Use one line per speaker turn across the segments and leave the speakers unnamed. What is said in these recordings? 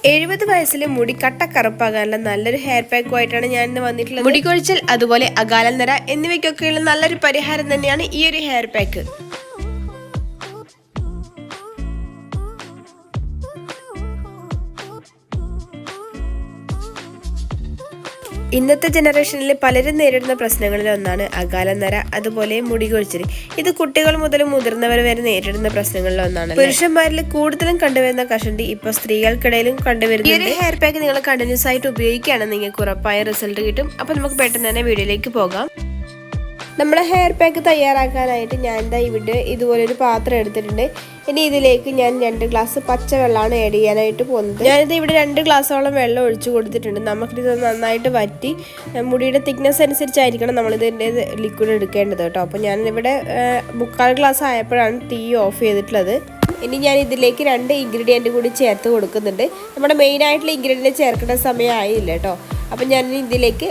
70 വയസ്സിൽ മുടി കട്ടക്കറുപ്പാകാനുള്ള നല്ലൊരു ഹെയർ പാക്കുമായിട്ടാണ് ഞാൻ ഇന്ന് വന്നിട്ടുള്ളത്. മുടി കൊഴിച്ചൽ, അതുപോലെ അകാല നര എന്നിവയ്ക്കൊക്കെയുള്ള നല്ലൊരു പരിഹാരം തന്നെയാണ് ഈ ഒരു ഹെയർ പാക്ക്. ഇന്നത്തെ ജനറേഷനിൽ പലരും നേരിടുന്ന പ്രശ്നങ്ങളിൽ ഒന്നാണ് അകാല നര, അതുപോലെ മുടി കൊഴിച്ചിൽ. ഇത് കുട്ടികൾ മുതൽ മുതിർന്നവർ വരെ നേരിടുന്ന പ്രശ്നങ്ങളിൽ ഒന്നാണ്. പുരുഷന്മാരിൽ കൂടുതലും കണ്ടുവരുന്ന കഷണ്ടി ഇപ്പൊ സ്ത്രീകൾക്കിടയിലും കണ്ടുവരുന്നത്. ഈ ഒരു ഹെയർ പാക്ക് നിങ്ങൾ കണ്ടിന്യൂസ് ആയിട്ട് ഉപയോഗിക്കുകയാണെങ്കിൽ നിങ്ങൾക്ക് ഉറപ്പായ റിസൾട്ട് കിട്ടും. അപ്പൊ നമുക്ക് പെട്ടെന്ന് തന്നെ വീഡിയോയിലേക്ക് പോകാം. നമ്മുടെ ഹെയർ പാക്ക് തയ്യാറാക്കാനായിട്ട് ഞാൻ ഇവിടെ ഇതുപോലൊരു പാത്രം എടുത്തിട്ടുണ്ട്. ഇനി ഇതിലേക്ക് ഞാൻ 2 ഗ്ലാസ് പച്ചവെള്ളമാണ് ആഡ് ചെയ്യാനായിട്ട് പോകുന്നത്. ഞാനിത് ഇവിടെ 2 ഗ്ലാസ്സോളം വെള്ളം ഒഴിച്ചു കൊടുത്തിട്ടുണ്ട്. നമുക്കിത് നന്നായിട്ട് വറ്റി മുടിയുടെ തിക്നെസ് അനുസരിച്ചായിരിക്കണം നമ്മളിതിൻ്റെ ലിക്വിഡ് എടുക്കേണ്ടത് കേട്ടോ. അപ്പോൾ ഞാനിവിടെ 3/4 ഗ്ലാസ് ആയപ്പോഴാണ് തീ ഓഫ് ചെയ്തിട്ടുള്ളത്. ഇനി ഞാൻ ഇതിലേക്ക് 2 ഇൻഗ്രീഡിയൻറ്റ് കൂടി ചേർത്ത് കൊടുക്കുന്നുണ്ട്. നമ്മുടെ മെയിനായിട്ടുള്ള ഇൻഗ്രീഡിയൻറ്റ് ചേർക്കേണ്ട സമയമായില്ല കേട്ടോ. അപ്പം ഞാൻ ഇതിലേക്ക്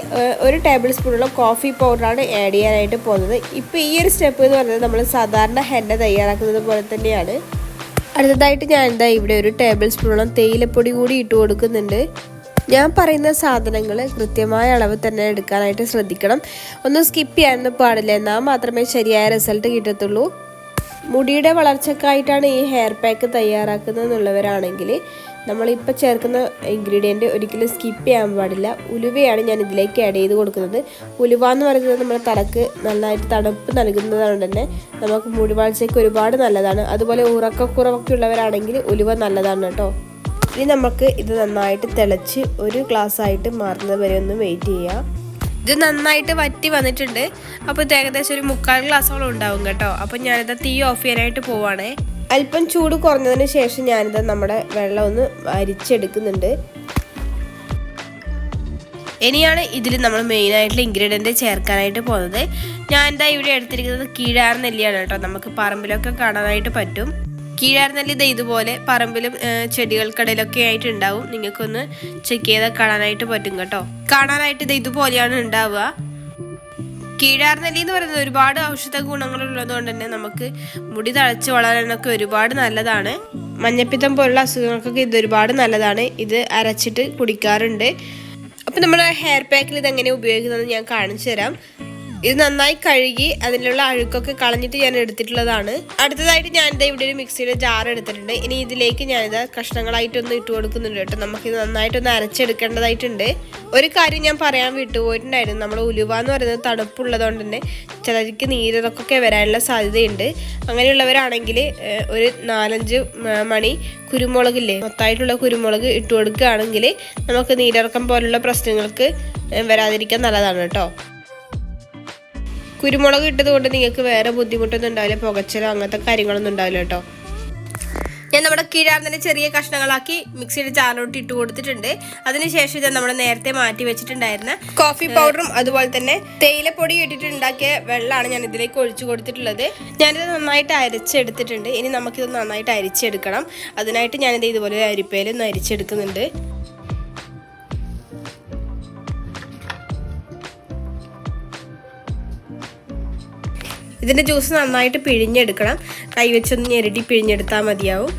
1 ടേബിൾ സ്പൂണോളം കോഫി പൗഡറാണ് ആഡ് ചെയ്യാനായിട്ട് പോകുന്നത്. ഇപ്പോൾ ഈ ഒരു സ്റ്റെപ്പ് എന്ന് പറയുന്നത് നമ്മൾ സാധാരണ ഹെന്ന തയ്യാറാക്കുന്നത് പോലെ തന്നെയാണ്. അടുത്തതായിട്ട് ഞാൻ ഇവിടെ 1 ടേബിൾ സ്പൂണോളം തേയിലപ്പൊടി കൂടി ഇട്ട് കൊടുക്കുന്നുണ്ട്. ഞാൻ പറയുന്ന സാധനങ്ങൾ കൃത്യമായ അളവ് തന്നെ എടുക്കാനായിട്ട് ശ്രദ്ധിക്കണം. ഒന്നും സ്കിപ്പ് ചെയ്യാനൊന്നും പാടില്ല, എന്നാൽ മാത്രമേ ശരിയായ റിസൾട്ട് കിട്ടത്തുള്ളൂ. മുടിയുടെ വളർച്ചക്കായിട്ടാണ് ഈ ഹെയർ പാക്ക് തയ്യാറാക്കുന്നത് എന്നുള്ളവരാണെങ്കിൽ നമ്മളിപ്പോൾ ചേർക്കുന്ന ഇൻഗ്രീഡിയൻറ്റ് ഒരിക്കലും സ്കിപ്പ് ചെയ്യാൻ പാടില്ല. ഉലുവയാണ് ഞാൻ ഇതിലേക്ക് ആഡ് ചെയ്ത് കൊടുക്കുന്നത്. ഉലുവ എന്ന് പറയുന്നത് നമ്മുടെ തലക്ക് നന്നായിട്ട് തണുപ്പ് നൽകുന്നതുകൊണ്ട് തന്നെ നമുക്ക് മുടി വളർച്ചയ്ക്ക് ഒരുപാട് നല്ലതാണ്. അതുപോലെ ഉറക്കക്കുറവൊക്കെ ഉള്ളവരാണെങ്കിൽ ഉലുവ നല്ലതാണ് കേട്ടോ. ഇനി നമുക്ക് ഇത് നന്നായിട്ട് തിളച്ച് 1 ഗ്ലാസ് ആയിട്ട് മാറുന്നത് വരെ ഒന്ന് വെയിറ്റ് ചെയ്യാം. ഇത് നന്നായിട്ട് വറ്റി വന്നിട്ടുണ്ട്. അപ്പോൾ ഇത് ഏകദേശം 3/4 ഗ്ലാസ്സോളം ഉണ്ടാവും കേട്ടോ. അപ്പോൾ ഞാനിത് തീ ഓഫ് ചെയ്യാനായിട്ട് പോവാണേ. അല്പം ചൂട് കുറഞ്ഞതിന് ശേഷം ഞാനിത് നമ്മുടെ വെള്ളം ഒന്ന് അരിച്ചെടുക്കുന്നുണ്ട്. ഇനിയാണ് ഇതിൽ നമ്മൾ മെയിനായിട്ടുള്ള ഇൻഗ്രീഡിയൻറ്റ് ചേർക്കാനായിട്ട് പോകുന്നത്. ഞാനിതാ ഇവിടെ എടുത്തിരിക്കുന്നത് കീഴാർ നെല്ലിയാണ് കേട്ടോ. നമുക്ക് പറമ്പിലൊക്കെ കാണാനായിട്ട് പറ്റും. കീഴാർ നെല്ലി ഇത് ഇതുപോലെ പറമ്പിലും ചെടികൾക്കിടയിലൊക്കെ ആയിട്ട് ഉണ്ടാവും. നിങ്ങൾക്കൊന്ന് ചെക്ക് ചെയ്താൽ കാണാനായിട്ട് പറ്റും കേട്ടോ. കാണാനായിട്ട് ഇത് ഇതുപോലെയാണ് ഉണ്ടാവുക. കീഴാർ നെല്ലി എന്ന് പറയുന്നത് ഒരുപാട് ഔഷധ ഗുണങ്ങളുള്ളത് കൊണ്ട് തന്നെ നമുക്ക് മുടി തഴച്ച് വളരാനൊക്കെ ഒരുപാട് നല്ലതാണ്. മഞ്ഞപ്പിത്തം പോലുള്ള അസുഖങ്ങൾക്കൊക്കെ ഇത് ഒരുപാട് നല്ലതാണ്. ഇത് അരച്ചിട്ട് കുടിക്കാറുണ്ട്. അപ്പം നമ്മുടെ ഹെയർ പാക്കിൽ ഇതെങ്ങനെ ഉപയോഗിക്കുന്നത് ഞാൻ കാണിച്ചു തരാം. ഇത് നന്നായി കഴുകി അതിലുള്ള അഴുക്കൊക്കെ കളഞ്ഞിട്ട് ഞാൻ എടുത്തിട്ടുള്ളതാണ്. അടുത്തതായിട്ട് ഞാനിത് ഇവിടെ ഒരു മിക്സിയുടെ ജാർ എടുത്തിട്ടുണ്ട്. ഇനി ഇതിലേക്ക് ഞാനിത് കഷ്ണങ്ങളായിട്ടൊന്ന് ഇട്ട് കൊടുക്കുന്നുണ്ട് കേട്ടോ. നമുക്കിത് നന്നായിട്ടൊന്ന് അരച്ചെടുക്കേണ്ടതായിട്ടുണ്ട്. ഒരു കാര്യം ഞാൻ പറയാൻ വിട്ടുപോയിട്ടുണ്ടായിരുന്നു. നമ്മുടെ ഉലുവ എന്ന് പറയുന്നത് തണുപ്പുള്ളത് കൊണ്ട് തന്നെ ചിലർക്ക് നീരിറക്കൊക്കെ വരാനുള്ള സാധ്യതയുണ്ട്. അങ്ങനെയുള്ളവരാണെങ്കിൽ ഒരു 4-5 മണി കുരുമുളകില്ലേ, മൊത്തമായിട്ടുള്ള കുരുമുളക് ഇട്ട് കൊടുക്കുകയാണെങ്കിൽ നമുക്ക് നീരിറക്കം പോലുള്ള പ്രശ്നങ്ങൾക്ക് വരാതിരിക്കാൻ നല്ലതാണ് കേട്ടോ. കുരുമുളക് ഇട്ടത് കൊണ്ട് നിങ്ങൾക്ക് വേറെ ബുദ്ധിമുട്ടൊന്നും ഉണ്ടാവില്ല, പുകച്ചലോ അങ്ങനത്തെ കാര്യങ്ങളൊന്നും ഉണ്ടാവില്ല കേട്ടോ. ഞാൻ നമ്മുടെ കീഴാർ തന്നെ ചെറിയ കഷ്ണങ്ങളാക്കി മിക്സിയുടെ ജാറിലോട്ട് ഇട്ട് കൊടുത്തിട്ടുണ്ട്. അതിനുശേഷം ഇത് നമ്മൾ നേരത്തെ മാറ്റി വെച്ചിട്ടുണ്ടായിരുന്ന കോഫി പൗഡറും അതുപോലെ തന്നെ തേയിലപ്പൊടി ഇട്ടിട്ട് ഉണ്ടാക്കിയ വെള്ളമാണ് ഞാൻ ഇതിലേക്ക് ഒഴിച്ചു കൊടുത്തിട്ടുള്ളത്. ഞാനിത് നന്നായിട്ട് അരച്ചെടുത്തിട്ടുണ്ട്. ഇനി നമുക്കിത് നന്നായിട്ട് അരിച്ചെടുക്കണം. അതിനായിട്ട് ഞാനിത് ഇതുപോലെ അരിപ്പയിൽ അരിച്ചെടുക്കുന്നുണ്ട്. ഇതിൻ്റെ ജ്യൂസ് നന്നായിട്ട് പിഴിഞ്ഞെടുക്കണം. കൈവച്ചൊന്ന് ഞെരടി പിഴിഞ്ഞെടുത്താൽ മതിയാവും.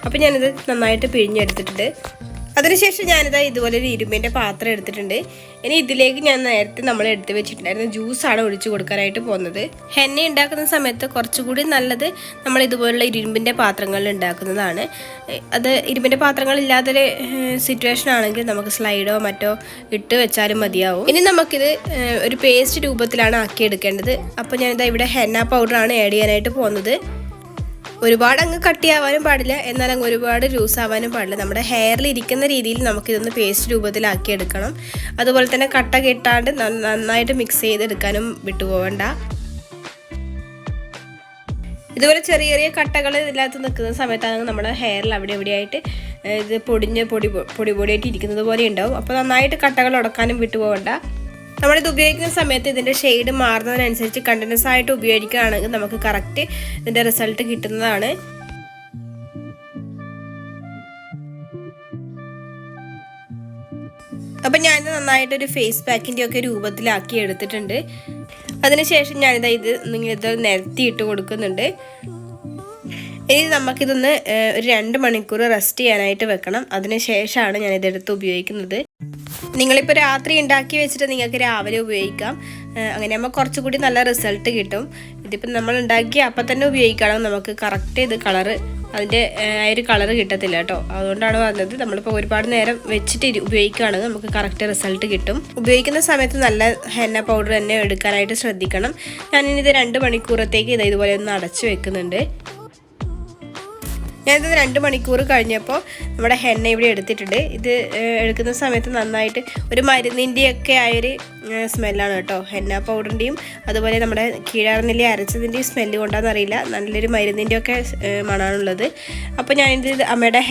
അപ്പോൾ ഞാനിത് നന്നായിട്ട് പിഴിഞ്ഞെടുത്തിട്ടുണ്ട്. അതിനുശേഷം ഞാനിത് ഇതുപോലെ ഒരു ഇരുമ്പിൻ്റെ പാത്രം എടുത്തിട്ടുണ്ട്. ഇനി ഇതിലേക്ക് ഞാൻ നേരത്തെ നമ്മൾ എടുത്ത് വെച്ചിട്ടുണ്ടായിരുന്ന ജ്യൂസാണ് ഒഴിച്ചു കൊടുക്കാനായിട്ട് പോകുന്നത്. ഹെന്ന ഉണ്ടാക്കുന്ന സമയത്ത് കുറച്ചുകൂടി നല്ലത് നമ്മൾ ഇതുപോലുള്ള ഇരുമ്പിൻ്റെ പാത്രങ്ങളിൽ ഉണ്ടാക്കുന്നതാണ്. അത് ഇരുമ്പിൻ്റെ പാത്രങ്ങളില്ലാത്തൊരു സിറ്റുവേഷൻ ആണെങ്കിൽ നമുക്ക് സ്ലൈഡോ മറ്റോ ഇട്ട് വെച്ചാലും മതിയാവും. ഇനി നമുക്കിത് ഒരു പേസ്റ്റ് രൂപത്തിലാണ് ആക്കിയെടുക്കേണ്ടത്. അപ്പോൾ ഞാനിത് ഇവിടെ ഹെന്ന പൗഡറാണ് ആഡ് ചെയ്യാനായിട്ട് പോകുന്നത്. ഒരുപാട് അങ്ങ് കട്ടിയാവാനും പാടില്ല, എന്നാൽ അങ്ങ് ഒരുപാട് ലൂസ് ആവാനും പാടില്ല. നമ്മുടെ ഹെയറിൽ ഇരിക്കുന്ന രീതിയിൽ നമുക്കിതൊന്ന് പേസ്റ്റ് രൂപത്തിലാക്കി എടുക്കണം. അതുപോലെ തന്നെ കട്ട കെട്ടാണ്ട് നന്നായിട്ട് മിക്സ് ചെയ്തെടുക്കാനും വിട്ടുപോകണ്ട. ഇതുപോലെ ചെറിയ ചെറിയ കട്ടകൾ ഇതിനകത്ത് നിൽക്കുന്ന സമയത്താണ് നമ്മുടെ ഹെയറിൽ അവിടെ എവിടെയായിട്ട് ഇത് പൊടിയായിട്ട് ഇരിക്കുന്നത് പോലെ ഉണ്ടാവും. അപ്പോൾ നന്നായിട്ട് കട്ടകൾ ഉടക്കാനും വിട്ടുപോകണ്ട. നമ്മളിത് ഉപയോഗിക്കുന്ന സമയത്ത് ഇതിൻ്റെ ഷെയ്ഡ് മാറുന്നതിനനുസരിച്ച് കണ്ടിന്യൂസ് ആയിട്ട് ഉപയോഗിക്കുകയാണെങ്കിൽ നമുക്ക് കറക്റ്റ് ഇതിൻ്റെ റിസൾട്ട് കിട്ടുന്നതാണ്. അപ്പം ഞാനിത് നന്നായിട്ടൊരു ഫേസ് പാക്കിൻ്റെ ഒക്കെ രൂപത്തിലാക്കി എടുത്തിട്ടുണ്ട്. അതിനുശേഷം ഞാനിത് ഇങ്ങനെ നിരത്തി ഇട്ട് കൊടുക്കുന്നുണ്ട്. ഇനി നമുക്കിതൊന്ന് ഒരു 2 മണിക്കൂർ റെസ്റ്റ് ചെയ്യാനായിട്ട് വെക്കണം. അതിന് ശേഷമാണ് ഞാനിതെടുത്ത് ഉപയോഗിക്കുന്നത്. നിങ്ങളിപ്പോൾ രാത്രി ഉണ്ടാക്കി വെച്ചിട്ട് നിങ്ങൾക്ക് രാവിലെ ഉപയോഗിക്കാം. അങ്ങനെ ആകുമ്പോൾ കുറച്ചുകൂടി നല്ല റിസൾട്ട് കിട്ടും. ഇതിപ്പോൾ നമ്മൾ ഉണ്ടാക്കി അപ്പം തന്നെ ഉപയോഗിക്കണം, നമുക്ക് കറക്റ്റ് ഇത് കളറ് അതിൻ്റെ ആ ഒരു കളറ് കിട്ടത്തില്ല കേട്ടോ. അതുകൊണ്ടാണ് പറഞ്ഞത്, നമ്മളിപ്പോൾ ഒരുപാട് നേരം വെച്ചിട്ട് ഉപയോഗിക്കുകയാണെങ്കിൽ നമുക്ക് കറക്റ്റ് റിസൾട്ട് കിട്ടും. ഉപയോഗിക്കുന്ന സമയത്ത് നല്ല ഹെന്ന പൗഡർ തന്നെ എടുക്കാനായിട്ട് ശ്രദ്ധിക്കണം. ഞാനിത് 2 മണിക്കൂറത്തേക്ക് ഇതുപോലെ ഒന്ന് അടച്ചു വെക്കുന്നുണ്ട്. ഞാനിത് 2 മണിക്കൂർ കഴിഞ്ഞപ്പോൾ നമ്മുടെ ഹെന്ന ഇവിടെ എടുത്തിട്ടുണ്ട്. ഇത് എടുക്കുന്ന സമയത്ത് നന്നായിട്ട് ഒരു മരുന്നിൻ്റെയൊക്കെ ആയൊരു സ്മെല്ലാണ് കേട്ടോ. ഹെന്ന പൗഡറിൻ്റെയും അതുപോലെ നമ്മുടെ കീഴാർനെല്ലി അരച്ചതിൻ്റെയും സ്മെല്ല് കൊണ്ടാണെന്നറിയില്ല, നല്ലൊരു മരുന്നിൻ്റെയൊക്കെ മണമാണുള്ളത്. അപ്പോൾ ഞാനിത് അമ്മയുടെ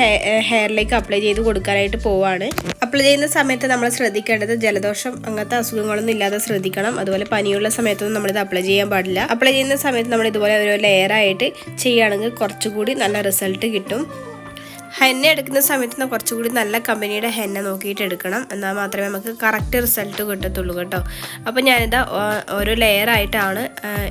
ഹെയറിലേക്ക് അപ്ലൈ ചെയ്ത് കൊടുക്കാനായിട്ട് പോവാണ്. അപ്ലൈ ചെയ്യുന്ന സമയത്ത് നമ്മൾ ശ്രദ്ധിക്കേണ്ടത് ജലദോഷം അങ്ങനത്തെ അസുഖങ്ങളൊന്നും ഇല്ലാതെ ശ്രദ്ധിക്കണം. അതുപോലെ പനിയുള്ള സമയത്തൊന്നും നമ്മളിത് അപ്ലൈ ചെയ്യാൻ പാടില്ല. അപ്ലൈ ചെയ്യുന്ന സമയത്ത് നമ്മൾ ഇതുപോലെ ഓരോ ലെയറായിട്ട് ചെയ്യുകയാണെങ്കിൽ കുറച്ചുകൂടി നല്ല റിസൾട്ട് കിട്ടും. ഹെന്ന എടുക്കുന്ന സമയത്ത് കുറച്ചുകൂടി നല്ല കമ്പനിയുടെ ഹെന്ന നോക്കിയിട്ട് എടുക്കണം, എന്നാൽ മാത്രമേ നമുക്ക് കറക്റ്റ് റിസൾട്ട് കിട്ടത്തുള്ളൂ കേട്ടോ. അപ്പോൾ ഞാനിത് ഓരോ ലെയറായിട്ടാണ്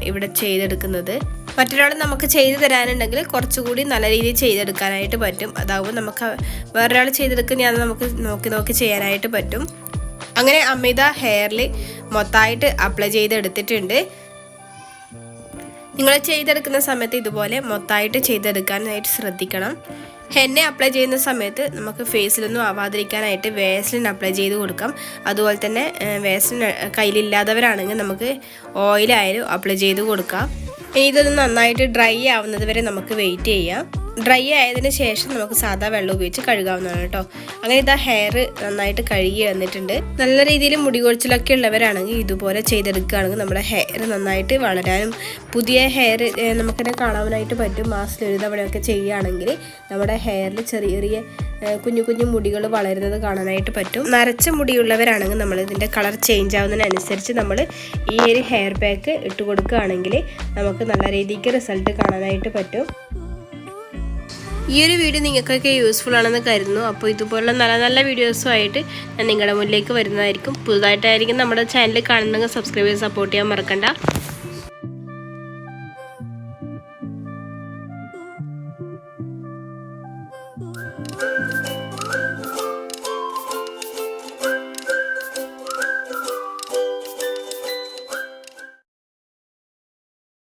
ഇവിടെ ചെയ്തെടുക്കുന്നത്. മറ്റൊരാൾ നമുക്ക് ചെയ്തു തരാനുണ്ടെങ്കിൽ കുറച്ചുകൂടി നല്ല രീതിയിൽ ചെയ്തെടുക്കാനായിട്ട് പറ്റും. അതാവുമ്പോൾ നമുക്ക് വേറൊരാൾ ചെയ്തെടുക്കുന്നതാണ് നമുക്ക് നോക്കി ചെയ്യാനായിട്ട് പറ്റും. അങ്ങനെ അമിത ഹെയറിൽ മൊത്തമായിട്ട് അപ്ലൈ ചെയ്തെടുത്തിട്ടുണ്ട്. നിങ്ങൾ ചെയ്തെടുക്കുന്ന സമയത്ത് ഇതുപോലെ മൊത്തമായിട്ട് ചെയ്തെടുക്കാനായിട്ട് ശ്രദ്ധിക്കണം. ഹെന്ന അപ്ലൈ ചെയ്യുന്ന സമയത്ത് നമുക്ക് ഫേസിലൊന്നും ആവാതിരിക്കാനായിട്ട് വേസ്ലിൻ അപ്ലൈ ചെയ്ത് കൊടുക്കാം. അതുപോലെ തന്നെ വേസ്ലിൻ കയ്യിലില്ലാത്തവരാണെങ്കിൽ നമുക്ക് ഓയിലായാലും അപ്ലൈ ചെയ്ത് കൊടുക്കാം. ഇനി ഇതൊന്ന് നന്നായിട്ട് ഡ്രൈ ആവുന്നത് വരെ നമുക്ക് വെയിറ്റ് ചെയ്യാം. ഡ്രൈ ആയതിനു ശേഷം നമുക്ക് സാധാ വെള്ളം ഉപയോഗിച്ച് കഴുകാവുന്നതാണ് കേട്ടോ. അങ്ങനെ ഇതാ ഹെയർ നന്നായിട്ട് കഴുകി വന്നിട്ടുണ്ട്. നല്ല രീതിയിൽ മുടി കൊഴിച്ചിലൊക്കെ ഉള്ളവരാണെങ്കിൽ ഇതുപോലെ ചെയ്തെടുക്കുകയാണെങ്കിൽ നമ്മുടെ ഹെയർ നന്നായിട്ട് വളരാനും പുതിയ ഹെയർ നമുക്കിനെ കാണാനായിട്ട് പറ്റും. മാസത്തിൽ ഒരു തവണയൊക്കെ ചെയ്യുകയാണെങ്കിൽ നമ്മുടെ ഹെയറിൽ ചെറിയ ചെറിയ കുഞ്ഞു കുഞ്ഞു മുടികൾ വളരുന്നത് കാണാനായിട്ട് പറ്റും. നരച്ച മുടിയുള്ളവരാണെങ്കിൽ നമ്മൾ ഇതിൻ്റെ കളർ ചേഞ്ച് ആവുന്നതിനനുസരിച്ച് നമ്മൾ ഈ ഒരു ഹെയർ പാക്ക് ഇട്ട് കൊടുക്കുകയാണെങ്കിൽ നമുക്ക് നല്ല രീതിക്ക് റിസൾട്ട് കാണാനായിട്ട് പറ്റും. ഈ ഒരു വീഡിയോ നിങ്ങൾക്കൊക്കെ യൂസ്ഫുൾ ആണെന്ന് കരുതുന്നു. അപ്പോൾ ഇതുപോലുള്ള നല്ല നല്ല വീഡിയോസുമായിട്ട് ഞാൻ നിങ്ങളുടെ മുന്നിലേക്ക് വരുന്നതായിരിക്കും. പുതുതായിട്ടായിരിക്കും നമ്മുടെ ചാനൽ കാണുന്നെങ്കിൽ സബ്സ്ക്രൈബ് ചെയ്ത് സപ്പോർട്ട് ചെയ്യാൻ മറക്കണ്ട.